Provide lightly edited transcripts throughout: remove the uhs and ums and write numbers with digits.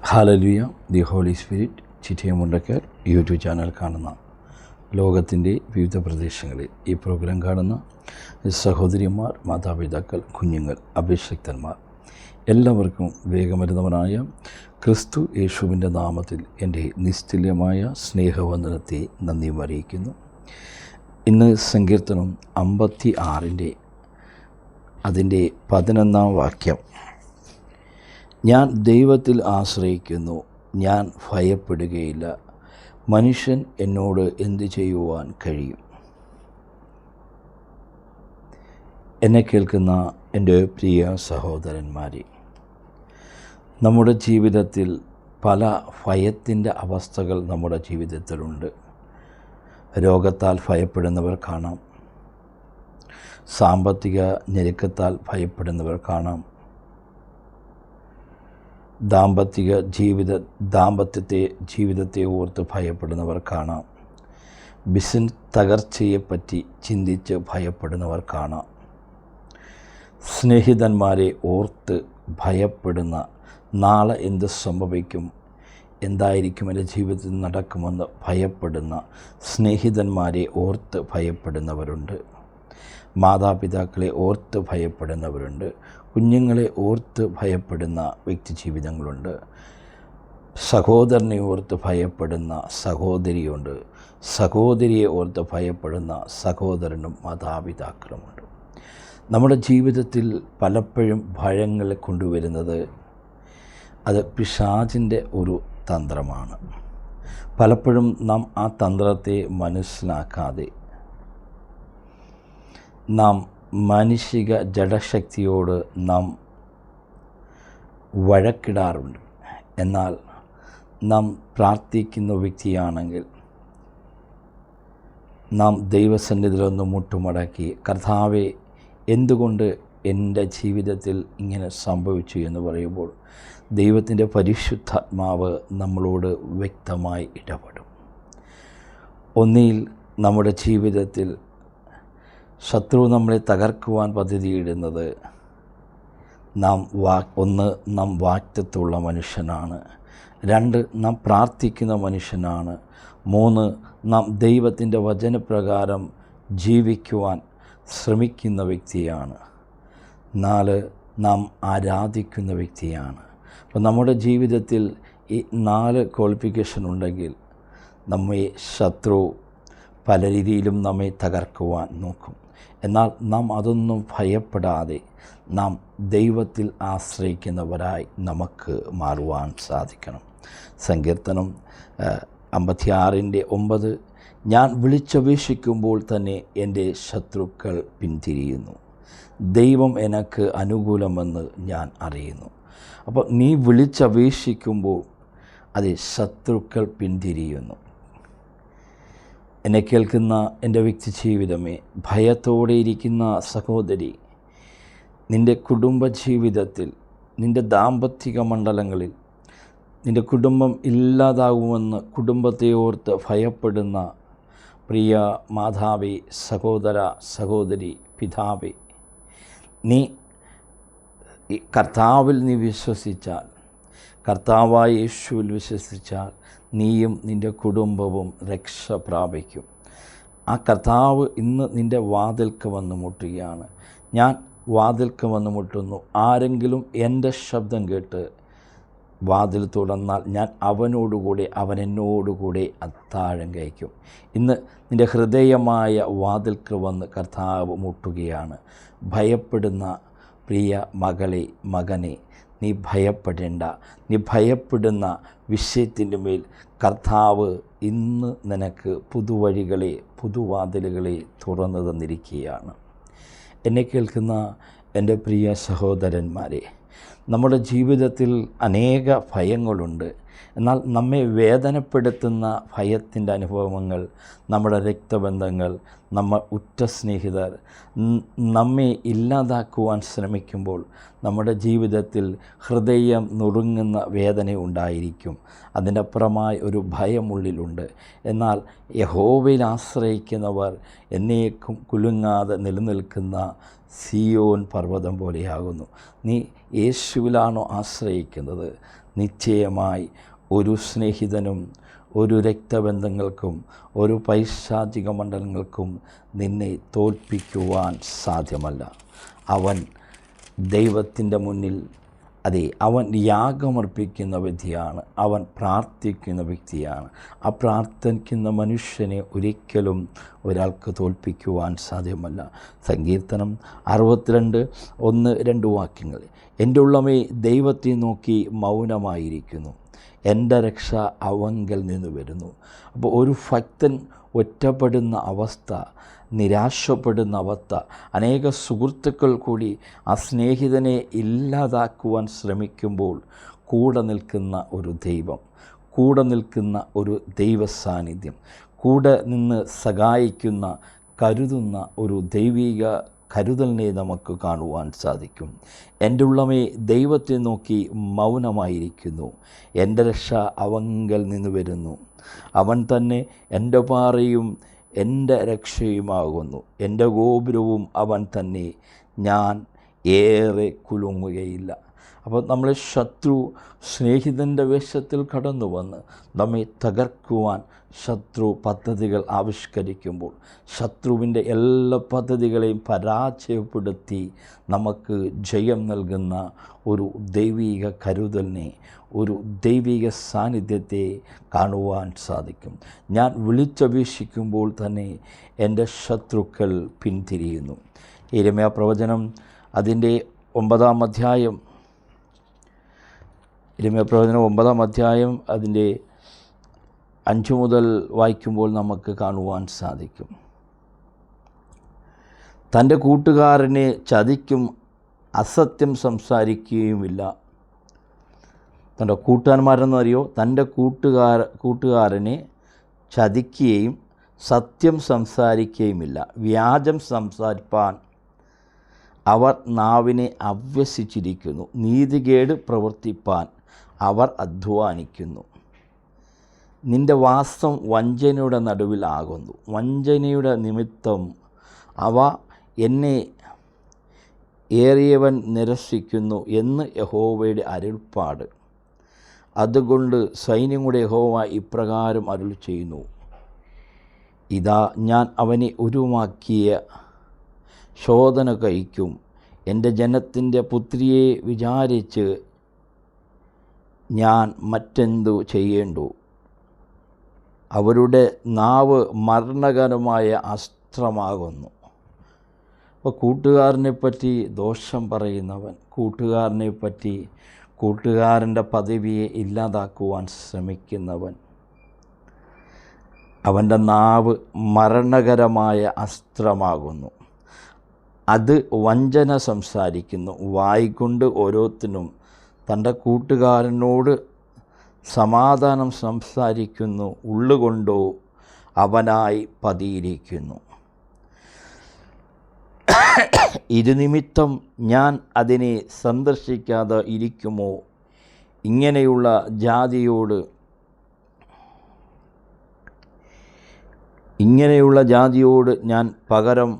Hallelujah. The Holy Spirit Chittayamundakkal YouTube channel കാണുന്ന ലോകത്തിൻ്റെ വിവിധ പ്രദേശങ്ങളിൽ ഈ പ്രോഗ്രാം കാണുന്ന സഹോദരിമാർ, മാതാപിതാക്കൾ, കുഞ്ഞുങ്ങൾ, അഭിഷിക്തന്മാർ എല്ലാവർക്കും വേഗമരുന്നവനായ ക്രിസ്തു യേശുവിൻ്റെ നാമത്തിൽ എൻ്റെ നിസ്തുല്യമായ സ്നേഹവന്ദനത്തെ നന്ദിയും അറിയിക്കുന്നു. ഇന്ന് സങ്കീർത്തനം 56 അതിൻ്റെ 11 വാക്യം. ഞാൻ ദൈവത്തിൽ ആശ്രയിക്കുന്നു, ഞാൻ ഭയപ്പെടുകയില്ല. മനുഷ്യൻ എന്നോട് എന്തു ചെയ്യുവാൻ കഴിയും? എന്നെ കേൾക്കുന്ന എൻ്റെ പ്രിയ സഹോദരന്മാരെ, നമ്മുടെ ജീവിതത്തിൽ പല ഭയത്തിൻ്റെ അവസ്ഥകൾ നമ്മുടെ ജീവിതത്തിലുണ്ട്. രോഗത്താൽ ഭയപ്പെടുന്നവർ കാണാം, സാമ്പത്തിക ഞെരുക്കത്താൽ ഭയപ്പെടുന്നവർ കാണാം, ജീവിതത്തെ ഓർത്ത് ഭയപ്പെടുന്നവർ കാണാം, ബിസിനസ് തകർച്ചയെപ്പറ്റി ചിന്തിച്ച് ഭയപ്പെടുന്നവർ കാണാം, സ്നേഹിതന്മാരെ ഓർത്ത് ഭയപ്പെടുന്ന, നാളെ എന്ത് സംഭവിക്കും, എന്തായിരിക്കും എൻ്റെ ജീവിതത്തിൽ നടക്കുമെന്ന് ഭയപ്പെടുന്ന സ്നേഹിതന്മാരെ ഓർത്ത് ഭയപ്പെടുന്നവരുണ്ട്. മാതാപിതാക്കളെ ഓർത്ത് ഭയപ്പെടുന്നവരുണ്ട്. കുഞ്ഞുങ്ങളെ ഓർത്ത് ഭയപ്പെടുന്ന വ്യക്തി ജീവിതങ്ങളുണ്ട്. സഹോദരനെ ഓർത്ത് ഭയപ്പെടുന്ന സഹോദരിയുണ്ട്. സഹോദരിയെ ഓർത്ത് ഭയപ്പെടുന്ന സഹോദരനും മാതാപിതാക്കളുമുണ്ട്. നമ്മുടെ ജീവിതത്തിൽ പലപ്പോഴും ഭയങ്ങൾ കൊണ്ടുവരുന്നത് അത് പിശാചിൻ്റെ ഒരു തന്ത്രമാണ്. പലപ്പോഴും നാം ആ തന്ത്രത്തെ മനസ്സിലാക്കാതെ നാം മാനുഷിക ജഡശക്തിയോട് നാം വഴക്കിടാറുണ്ട്. എന്നാൽ നാം പ്രാർത്ഥിക്കുന്ന വ്യക്തിയാണെങ്കിൽ നാം ദൈവസന്നിധിയിലൊന്ന് മുട്ടുമടക്കി, കർത്താവേ, എന്തുകൊണ്ട് എൻ്റെ ജീവിതത്തിൽ ഇങ്ങനെ സംഭവിച്ചു എന്ന് പറയുമ്പോൾ ദൈവത്തിൻ്റെ പരിശുദ്ധാത്മാവ് നമ്മളോട് വ്യക്തമായി ഇടപെടും. ഒന്നിൽ നമ്മുടെ ജീവിതത്തിൽ ശത്രു നമ്മളെ തകർക്കുവാൻ പദ്ധതിയിടുന്നത് നാം വാക്തത്വമുള്ള മനുഷ്യനാണ്. 2, നാം പ്രാർത്ഥിക്കുന്ന മനുഷ്യനാണ്. 3, നാം ദൈവത്തിൻ്റെ വചനപ്രകാരം ജീവിക്കുവാൻ ശ്രമിക്കുന്ന വ്യക്തിയാണ്. 4, നാം ആരാധിക്കുന്ന വ്യക്തിയാണ്. അപ്പോൾ നമ്മുടെ ജീവിതത്തിൽ ഈ 4 ക്വാളിഫിക്കേഷൻ ഉണ്ടെങ്കിൽ നമ്മെ ശത്രു പല രീതിയിലും നമ്മെ തകർക്കുവാൻ നോക്കും. എന്നാൽ നാം അതൊന്നും ഭയപ്പെടാതെ നാം ദൈവത്തിൽ ആശ്രയിക്കുന്നവരായി നമുക്ക് മാറുവാൻ സാധിക്കണം. സങ്കീർത്തനം 56:9, ഞാൻ വിളിച്ചപേക്ഷിക്കുമ്പോൾ തന്നെ എൻ്റെ ശത്രുക്കൾ പിന്തിരിയുന്നു. ദൈവം എനിക്ക് അനുകൂലമെന്ന് ഞാൻ അറിയുന്നു. അപ്പോൾ നീ വിളിച്ചപേക്ഷിക്കുമ്പോൾ അത് ശത്രുക്കൾ പിന്തിരിയുന്നു. എന്നെ കേൾക്കുന്ന എൻ്റെ വ്യക്തി ജീവിതമേ, ഭയത്തോടെ ഇരിക്കുന്ന സഹോദരി, നിൻ്റെ കുടുംബജീവിതത്തിൽ, നിൻ്റെ ദാമ്പത്തിക മണ്ഡലങ്ങളിൽ നിൻ്റെ കുടുംബം ഇല്ലാതാകുമെന്ന് കുടുംബത്തെ ഓർത്ത് ഭയപ്പെടുന്ന പ്രിയ മാതാവേ, സഹോദര, സഹോദരി, പിതാവേ, നീ കർത്താവിൽ വിശ്വസിച്ചാൽ, കർത്താവായ യേശുവിൽ വിശ്വസിച്ചാൽ നീയും നിൻ്റെ കുടുംബവും രക്ഷ പ്രാപിക്കും. ആ കർത്താവ് ഇന്ന് നിൻ്റെ വാതിൽക്ക് വന്ന് മുട്ടുകയാണ്. ഞാൻ വാതിൽക്ക് വന്ന് മുട്ടുന്നു. ആരെങ്കിലും എൻ്റെ ശബ്ദം കേട്ട് വാതിൽ തുറന്നാൽ ഞാൻ അവനോടുകൂടെ, അവൻ എന്നോടുകൂടെ അത്താഴം കഴിക്കും. ഇന്ന് നിൻ്റെ ഹൃദയമായ വാതിൽക്ക് വന്ന് കർത്താവ് മുട്ടുകയാണ്. ഭയപ്പെടുന്ന പ്രിയ മകളെ, മകനെ, നീ ഭയപ്പെടേണ്ട. നീ ഭയപ്പെടുന്ന വിഷയത്തിൻ്റെ മേൽ കർത്താവ് ഇന്ന് നിനക്ക് പുതുവഴികളെ, പുതുവാതിലുകളെ തുറന്നു തന്നിരിക്കുകയാണ്. എന്നെ കേൾക്കുന്ന എൻ്റെ പ്രിയ സഹോദരന്മാരെ, നമ്മുടെ ജീവിതത്തിൽ അനേക ഭയങ്ങളുണ്ട്. എന്നാൽ നമ്മെ വേദനപ്പെടുത്തുന്ന ഭയത്തിൻ്റെ അനുഭവങ്ങൾ, നമ്മുടെ രക്തബന്ധങ്ങൾ, നമ്മൾ ഉറ്റ സ്നേഹിതർ നമ്മെ ഇല്ലാതാക്കുവാൻ ശ്രമിക്കുമ്പോൾ നമ്മുടെ ജീവിതത്തിൽ ഹൃദയം നുറുങ്ങുന്ന വേദന ഉണ്ടായിരിക്കും. അതിനപ്പുറമായി ഒരു ഭയമുള്ളിലുണ്ട്. എന്നാൽ യഹോവയിൽ ആശ്രയിക്കുന്നവർ എന്നേക്കും കുലുങ്ങാതെ നിലനിൽക്കുന്ന സിയോൻ പർവ്വതം പോലെയാകുന്നു. നീ യേശുവിലാണോ ആശ്രയിക്കുന്നത്? നിശ്ചയമായി ഒരു സ്നേഹിതനും ഒരു രക്തബന്ധങ്ങൾക്കും ഒരു പൈശാചിക മണ്ഡലങ്ങൾക്കും നിന്നെ തോൽപ്പിക്കുവാൻ സാധ്യമല്ല. അവൻ ദൈവത്തിൻ്റെ മുന്നിൽ അവൻ യാഗമർപ്പിക്കുന്ന വ്യക്തിയാണ്, അവൻ പ്രാർത്ഥിക്കുന്ന വ്യക്തിയാണ്. ആ പ്രാർത്ഥിക്കുന്ന മനുഷ്യനെ ഒരിക്കലും ഒരാൾക്ക് തോൽപ്പിക്കുവാൻ സാധ്യമല്ല. സങ്കീർത്തനം 62:1-2 വാക്യങ്ങൾ. എൻ്റെ ഉള്ളമേ ദൈവത്തെ നോക്കി മൗനമായിരിക്കുന്നു, എൻ്റെ രക്ഷ അവങ്കൽ നിന്ന് വരുന്നു. അപ്പോൾ ഒരു ഭക്തൻ ഒറ്റപ്പെടുന്ന അവസ്ഥ, നിരാശപ്പെടുന്ന അവസ്ഥ, അനേക സുഹൃത്തുക്കൾ കൂടി ആ സ്നേഹിതനെ ഇല്ലാതാക്കുവാൻ ശ്രമിക്കുമ്പോൾ കൂടെ നിൽക്കുന്ന ഒരു ദൈവം, കൂടെ നിൽക്കുന്ന ഒരു ദൈവ സാന്നിധ്യം, കൂടെ നിന്ന് സഹായിക്കുന്ന, കരുതുന്ന ഒരു ദൈവിക കരുതലിനെ നമുക്ക് കാണുവാൻ സാധിക്കും. എൻ്റെ ഉള്ളമേ ദൈവത്തെ നോക്കി മൗനമായിരിക്കുന്നു, എൻ്റെ രക്ഷ അവങ്കൽ നിന്ന് വരുന്നു. അവൻ തന്നെ എൻ്റെ പാറയും എൻ്റെ രക്ഷയുമാകുന്നു, എൻ്റെ ഗോപുരവും അവൻ തന്നെ, ഞാൻ ഏറെ കുലുങ്ങുകയില്ല. അപ്പോൾ നമ്മളെ ശത്രു സ്നേഹിതൻ്റെ വേഷത്തിൽ കടന്നു വന്ന് നമ്മെ തകർക്കുവാൻ ശത്രു പദ്ധതികൾ ആവിഷ്കരിക്കുമ്പോൾ, ശത്രുവിൻ്റെ എല്ലാ പദ്ധതികളെയും പരാജയപ്പെടുത്തി നമുക്ക് ജയം നൽകുന്ന ഒരു ദൈവിക കരുതലിനെ, ഒരു ദൈവിക സാന്നിധ്യത്തെ കാണുവാൻ സാധിക്കും. ഞാൻ വിളിച്ചപേക്ഷിക്കുമ്പോൾ തന്നെ എൻ്റെ ശത്രുക്കൾ പിന്തിരിയുന്നു. യിരെമ്യാ പ്രവചനം അതിൻ്റെ 9-ാം അധ്യായം, യിരെമ്യാ പ്രവചനം 9-ാം അധ്യായം അതിൻ്റെ 5 മുതൽ വായിക്കുമ്പോൾ നമുക്ക് കാണുവാൻ സാധിക്കും. തൻ്റെ കൂട്ടുകാരനെ ചതിക്കും, അസത്യം സംസാരിക്കുകയുമില്ല. തൻ്റെ കൂട്ടുകാരന്മാരെന്നറിയോ? തൻ്റെ കൂട്ടുകാരനെ ചതിക്കുകയും സത്യം സംസാരിക്കുകയുമില്ല. വ്യാജം സംസാരിപ്പാൻ അവർ നാവിനെ അഭ്യസിച്ചിരിക്കുന്നു, നീതികേട് പ്രവർത്തിപ്പാൻ അവർ അധ്വാനിക്കുന്നു. നിൻ്റെ വാസം വഞ്ചനയുടെ നടുവിലാകുന്നു, വഞ്ചനയുടെ നിമിത്തം അവ എന്നെ ഏറിയവൻ നിരസിക്കുന്നു എന്ന് യഹോവയുടെ അരുൾപ്പാട്. അതുകൊണ്ട് സൈന്യങ്ങളുടെ യഹോവ ഇപ്രകാരം അരുൾ ചെയ്യുന്നു, ഇതാ ഞാൻ അവനെ ഉരുവാക്കിയ ശോധന കഴിക്കും. എൻ്റെ ജനത്തിൻ്റെ പുത്രിയെ വിചാരിച്ച് ഞാൻ മറ്റെന്തു ചെയ്യേണ്ടു? അവരുടെ നാവ് മരണകരമായ അസ്ത്രമാകുന്നു. അപ്പോൾ കൂട്ടുകാരനെപ്പറ്റി ദോഷം പറയുന്നവൻ, കൂട്ടുകാരൻ്റെ പദവിയെ ഇല്ലാതാക്കുവാൻ ശ്രമിക്കുന്നവൻ, അവൻ്റെ നാവ് മരണകരമായ അസ്ത്രമാകുന്നു. അത് വഞ്ചന സംസാരിക്കുന്നു. വായിക്കൊണ്ട് ഓരോരുത്തരും തൻ്റെ കൂട്ടുകാരനോട് സമാധാനം സംസാരിക്കുന്നു, ഉള്ളുകൊണ്ടോ അവനായി പതിയിരിക്കുന്നു. ഇരുനിമിത്തം ഞാൻ അതിനെ സന്ദർശിക്കാതെ ഇരിക്കുമോ? ഇങ്ങനെയുള്ള ജാതിയോട് ഞാൻ പകരം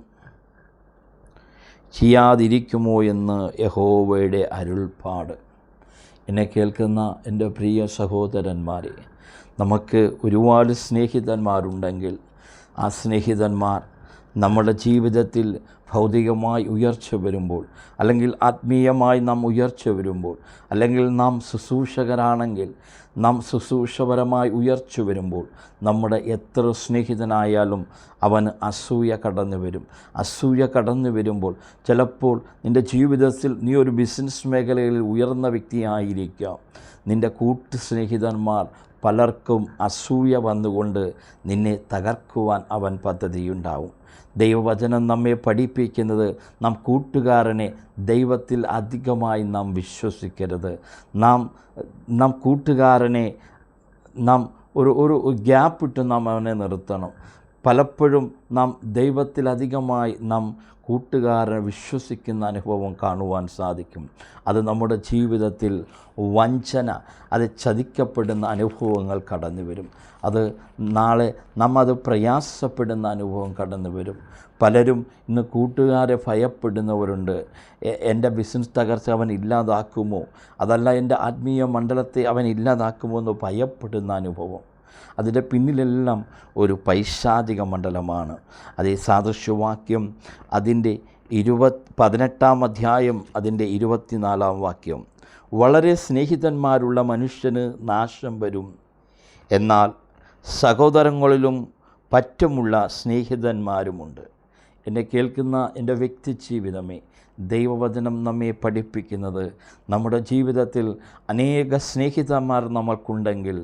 ചെയ്യാതിരിക്കുമോ എന്ന് യഹോവയുടെ അരുൾപ്പാട്. എന്നെ കേൾക്കുന്ന എൻ്റെ പ്രിയ സഹോദരന്മാരെ, നമുക്ക് ഒരുപാട് സ്നേഹിതന്മാരുണ്ടെങ്കിൽ ആ സ്നേഹിതന്മാർ നമ്മുടെ ജീവിതത്തിൽ ഭൗതികമായി ഉയർച്ച വരുമ്പോൾ, അല്ലെങ്കിൽ ആത്മീയമായി നാം ഉയർച്ച വരുമ്പോൾ, അല്ലെങ്കിൽ നാം ശുശ്രൂഷകരാണെങ്കിൽ നാം ശുശ്രൂഷപരമായി ഉയർച്ച വരുമ്പോൾ, നമ്മുടെ എത്ര സ്നേഹിതനായാലും അവന് അസൂയ കടന്നു വരും. അസൂയ കടന്നു വരുമ്പോൾ ചിലപ്പോൾ നിൻ്റെ ജീവിതത്തിൽ നീ ഒരു ബിസിനസ് മേഖലയിൽ ഉയർന്ന വ്യക്തിയായിരിക്കാം. നിൻ്റെ സ്നേഹിതന്മാർ പലർക്കും അസൂയ വന്നുകൊണ്ട് നിന്നെ തകർക്കുവാൻ അവൻ പദ്ധതിയുണ്ടാവും. ദൈവവചനം നമ്മെ പഠിപ്പിക്കുന്നത് നാം കൂട്ടുകാരനെ ദൈവത്തിൽ അധികമായി നാം വിശ്വസിക്കരുത്. നാം കൂട്ടുകാരനെ നാം ഒരു ഗ്യാപ്പിട്ട് നാം അവനെ നിർത്തണം. പലപ്പോഴും നാം ദൈവത്തിലധികമായി നാം കൂട്ടുകാരനെ വിശ്വസിക്കുന്ന അനുഭവം കാണുവാൻ സാധിക്കും. അത് നമ്മുടെ ജീവിതത്തിൽ വഞ്ചന, അത് ചതിക്കപ്പെടുന്ന അനുഭവങ്ങൾ കടന്നു വരും. അത് നാളെ നമ്മത് പ്രയാസപ്പെടുന്ന അനുഭവം കടന്നു വരും. പലരും ഇന്ന് കൂട്ടുകാരെ ഭയപ്പെടുന്നവരുണ്ട്. എൻ്റെ ബിസിനസ് തകർച്ച അവൻ ഇല്ലാതാക്കുമോ, അതല്ല എൻ്റെ ആത്മീയ മണ്ഡലത്തെ അവൻ ഇല്ലാതാക്കുമോ എന്ന് ഭയപ്പെടുന്ന അനുഭവം. അതിൻ്റെ പിന്നിലെല്ലാം ഒരു പൈശാചിക മണ്ഡലമാണ്. അതേ സാദൃശ്യവാക്യം അതിൻ്റെ 18-ാം അധ്യായം അതിൻ്റെ 24-ാം വാക്യം, വളരെ സ്നേഹിതന്മാരുള്ള മനുഷ്യന് നാശം വരും, എന്നാൽ സഹോദരങ്ങളിലും പറ്റുമുള്ള സ്നേഹിതന്മാരുമുണ്ട്. എന്നെ കേൾക്കുന്ന എൻ്റെ വ്യക്തി ജീവിതമേ, ദൈവവചനം നമ്മെ പഠിപ്പിക്കുന്നത് നമ്മുടെ ജീവിതത്തിൽ അനേക സ്നേഹിതന്മാർ നമ്മൾക്കുണ്ടെങ്കിൽ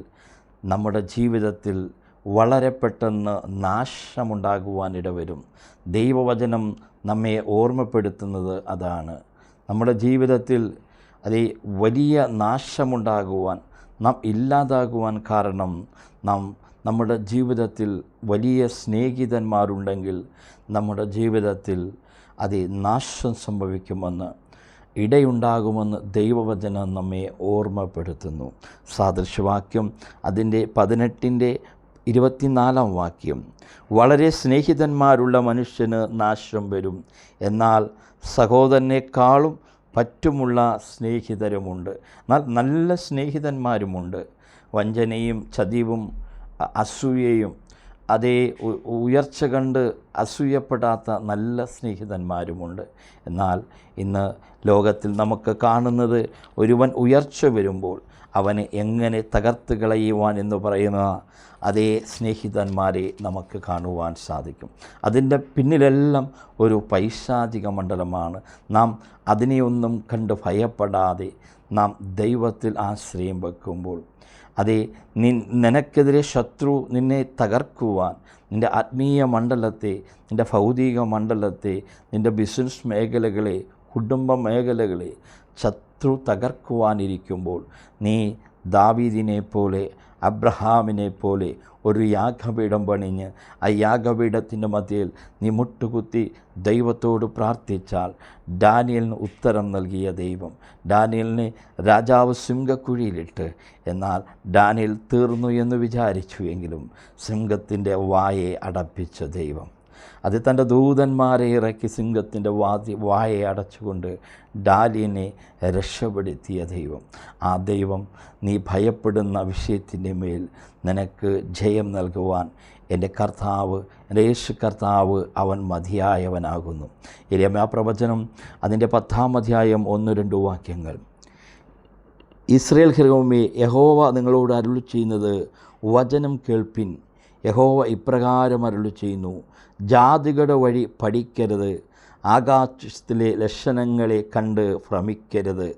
നമ്മുടെ ജീവിതത്തിൽ വളരെ പെട്ടെന്ന് നാശമുണ്ടാകുവാനിടവരും. ദൈവവചനം നമ്മെ ഓർമ്മപ്പെടുത്തുന്നത് അതാണ്. നമ്മുടെ ജീവിതത്തിൽ അതേ വലിയ നാശമുണ്ടാകുവാൻ, നാം ഇല്ലാതാകുവാൻ കാരണം നമ്മുടെ ജീവിതത്തിൽ വലിയ സ്നേഹിതന്മാരുണ്ടെങ്കിൽ നമ്മുടെ ജീവിതത്തിൽ അതേ നാശം സംഭവിക്കുമെന്ന്, ഇടയുണ്ടാകുമെന്ന് ദൈവവചനം നമ്മെ ഓർമ്മപ്പെടുത്തുന്നു. സാദൃശ്യവാക്യം അതിൻ്റെ 18-ന്റെ 24-ാം വാക്യം, വളരെ സ്നേഹിതന്മാരുള്ള മനുഷ്യന് നാശം വരും, എന്നാൽ സഹോദരനേക്കാളും പറ്റുമുള്ള സ്നേഹിതരുമുണ്ട്. എന്നാൽ നല്ല സ്നേഹിതന്മാരുമുണ്ട്. വഞ്ചനയും ചതിവും അസൂയയും അതേ ഉയർച്ച കണ്ട് അസൂയപ്പെടാത്ത നല്ല സ്നേഹിതന്മാരുമുണ്ട്. എന്നാൽ ഇന്ന് ലോകത്തിൽ നമുക്ക് കാണുന്നത്, ഒരുവൻ ഉയർച്ച വരുമ്പോൾ അവനെ എങ്ങനെ തകർത്ത് കളയുവാൻ എന്ന് പറയുന്ന അതേ സ്നേഹിതന്മാരെ നമുക്ക് കാണുവാൻ സാധിക്കും. അതിൻ്റെ പിന്നിലെല്ലാം ഒരു പൈശാചിക മണ്ഡലമാണ്. നാം അതിനെയൊന്നും കണ്ട് ഭയപ്പെടാതെ നാം ദൈവത്തിൽ ആശ്രയം വെക്കുമ്പോൾ, അതേ നിനക്കെതിരെ ശത്രു നിന്നെ തകർക്കുവാൻ, നിൻ്റെ ആത്മീയ മണ്ഡലത്തെ, നിൻ്റെ ഭൗതിക മണ്ഡലത്തെ, നിൻ്റെ ബിസിനസ് മേഖലകളെ, കുടുംബ മേഖലകളെ ശത്രു തകർക്കുവാനിരിക്കുമ്പോൾ, നീ ദാവീദിനെ പോലെ, അബ്രഹാമിനെ പോലെ ഒരു യാഗപീഠം പണിഞ്ഞ് ആ യാഗപീഠത്തിൻ്റെ മധ്യയിൽ നീ മുട്ടുകുത്തി ദൈവത്തോട് പ്രാർത്ഥിച്ചാൽ, ഡാനിയലിന് ഉത്തരം നൽകിയ ദൈവം, ഡാനിയലിനെ രാജാവ് സിംഹക്കുഴിയിലിട്ട്, എന്നാൽ ഡാനിയൽ തീർന്നു എന്ന് വിചാരിച്ചുവെങ്കിലും സിംഹത്തിൻ്റെ വായെ അടപ്പിച്ച ദൈവം, അത് തൻ്റെ ദൂതന്മാരെ ഇറക്കി സിംഹത്തിൻ്റെ വായെ അടച്ചുകൊണ്ട് ഡാനിയലിനെ രക്ഷപ്പെടുത്തിയ ദൈവം, ആ ദൈവം നീ ഭയപ്പെടുന്ന വിഷയത്തിൻ്റെ മേൽ നിനക്ക് ജയം നൽകുവാൻ എൻ്റെ കർത്താവ്, എൻ്റെ യേശു കർത്താവ് അവൻ മതിയായവനാകുന്നു. യിരെമ്യാ പ്രവചനം അതിൻ്റെ 10-ാം അധ്യായം 1-2 വാക്യങ്ങൾ, ഇസ്രായേൽ ഗൃഹമേ, യഹോവ നിങ്ങളോട് അരുളി ചെയ്യുന്നത് വചനം കേൾപ്പിൻ. യഹോവ ഇപ്രകാരം അരുളി ചെയ്യുന്നു, ജാതികളുടെ വഴി പഠിക്കരുത്, ആകാശത്തിലെ ലക്ഷണങ്ങളെ കണ്ട് ഭ്രമിക്കരുത്.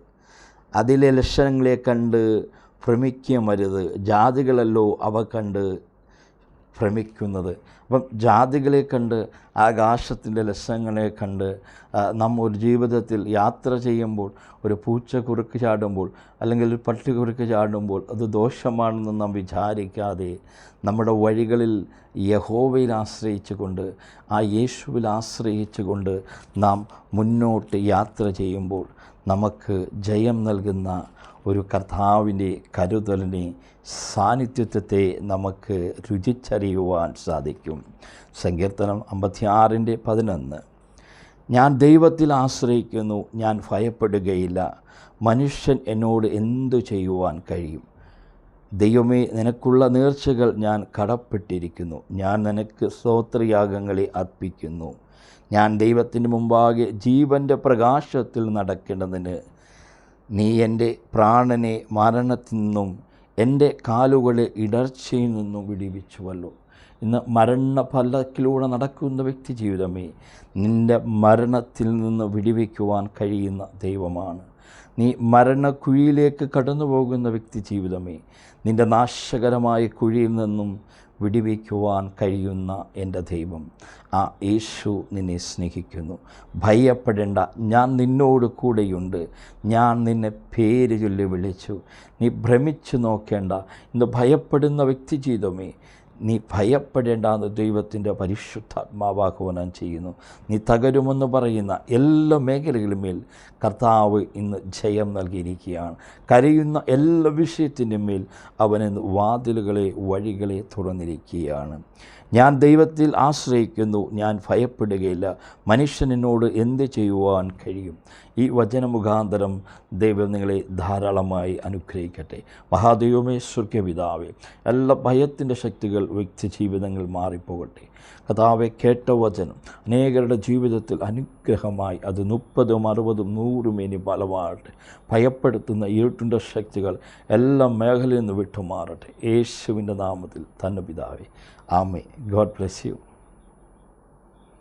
അതിലെ ലക്ഷണങ്ങളെ കണ്ട് ഭ്രമിക്കുമരുത്, ജാതികളല്ലോ അവ കണ്ട് ഭ്രമിക്കുന്നത്. അപ്പം ജാതികളെ കണ്ട്, ആകാശത്തിൻ്റെ ലക്ഷണങ്ങളെ കണ്ട് നാം ഒരു ജീവിതത്തിൽ യാത്ര ചെയ്യുമ്പോൾ, ഒരു പൂച്ച കുറുക്ക് ചാടുമ്പോൾ അല്ലെങ്കിൽ ഒരു പട്ടി കുറുക്ക് ചാടുമ്പോൾ അത് ദോഷമാണെന്ന് നാം വിചാരിക്കാതെ നമ്മുടെ വഴികളിൽ യഹോവയിൽ ആശ്രയിച്ചുകൊണ്ട്, ആ യേശുവിൽ ആശ്രയിച്ചുകൊണ്ട് നാം മുന്നോട്ട് യാത്ര ചെയ്യുമ്പോൾ നമുക്ക് ജയം നൽകുന്ന ഒരു കർത്താവിൻ്റെ കരുതലിനെ, സാന്നിധ്യത്തെ നമുക്ക് രുചിച്ചറിയുവാൻ സാധിക്കും. സങ്കീർത്തനം 56:11, ഞാൻ ദൈവത്തിൽ ആശ്രയിക്കുന്നു, ഞാൻ ഭയപ്പെടുകയില്ല, മനുഷ്യൻ എന്നോട് എന്തു ചെയ്യുവാൻ കഴിയും? ദൈവമേ, നിനക്കുള്ള നേർച്ചകൾ ഞാൻ കടപ്പെട്ടിരിക്കുന്നു, ഞാൻ നിനക്ക് സ്തോത്രയാഗങ്ങളെ അർപ്പിക്കുന്നു. ഞാൻ ദൈവത്തിൻ്റെ മുമ്പാകെ ജീവൻ്റെ പ്രകാശത്തിൽ നടക്കേണ്ടതിന് നീ എൻ്റെ പ്രാണനെ മരണത്തിൽ നിന്നും എൻ്റെ കാലുകളെ ഇടർച്ചയിൽ നിന്നും വിടുവിച്ചുവല്ലോ. ഇന്ന് മരണഫലത്തിലൂടെ നടക്കുന്ന വ്യക്തി ജീവിതമേ, നിൻ്റെ മരണത്തിൽ നിന്ന് വിടുവിക്കുവാൻ കഴിയുന്ന ദൈവമാണ്. നീ മരണക്കുഴിയിലേക്ക് കടന്നു പോകുന്ന വ്യക്തി ജീവിതമേ, നിൻ്റെ നാശകരമായ കുഴിയിൽ നിന്നും വിടുവിക്കുവാൻ കഴിയുന്ന എൻ്റെ ദൈവം, ആ യേശു നിന്നെ സ്നേഹിക്കുന്നു. ഭയപ്പെടേണ്ട, ഞാൻ നിന്നോട് കൂടെയുണ്ട്, ഞാൻ നിന്നെ പേര് ചൊല്ലി വിളിച്ചു. നീ ഭ്രമിച്ചു നോക്കേണ്ട. ഇന്ന് ഭയപ്പെടുന്ന വ്യക്തി ജീവിതമേ, നീ ഭയപ്പെടേണ്ടെന്ന് ദൈവത്തിൻ്റെ പരിശുദ്ധാത്മാവാഹ്വാനം ചെയ്യുന്നു. നീ തകരുമെന്ന് പറയുന്ന എല്ലാ മേഖലകളുമേൽ കർത്താവ് ഇന്ന് ജയം നൽകിയിരിക്കുകയാണ്. കരയുന്ന എല്ലാ വിഷയത്തിൻ്റെ മേൽ അവനിന്ന് വാതിലുകളെ വഴികളെ തുറന്നിരിക്കുകയാണ്. ഞാൻ ദൈവത്തിൽ ആശ്രയിക്കുന്നു, ഞാൻ ഭയപ്പെടുകയില്ല. മനുഷ്യനോട് എന്ത് ചെയ്യുവാൻ കഴിയും? ഈ വചനമുഖാന്തരം ദൈവം നിങ്ങളെ ധാരാളമായി അനുഗ്രഹിക്കട്ടെ. മഹാദൈവമേ, സ്വർഗ്ഗപിതാവേ, എല്ലാ ഭയത്തിൻ്റെ ശക്തികൾ വ്യക്തി ജീവിതങ്ങൾ മാറിപ്പോകട്ടെ. കർത്താവേ, കേട്ട വചനം അനേകരുടെ ജീവിതത്തിൽ അനുഗ്രഹമായി അത് 30, 60, 100 ഫലമാകട്ടെ. ഭയപ്പെടുത്തുന്ന ഇരുട്ടിൻ്റെ ശക്തികൾ എല്ലാ മേഖലയിൽ നിന്ന് വിട്ടുമാറട്ടെ. യേശുവിൻ്റെ നാമത്തിൽ തന്നെ പിതാവേ, ആമേൻ. God bless you.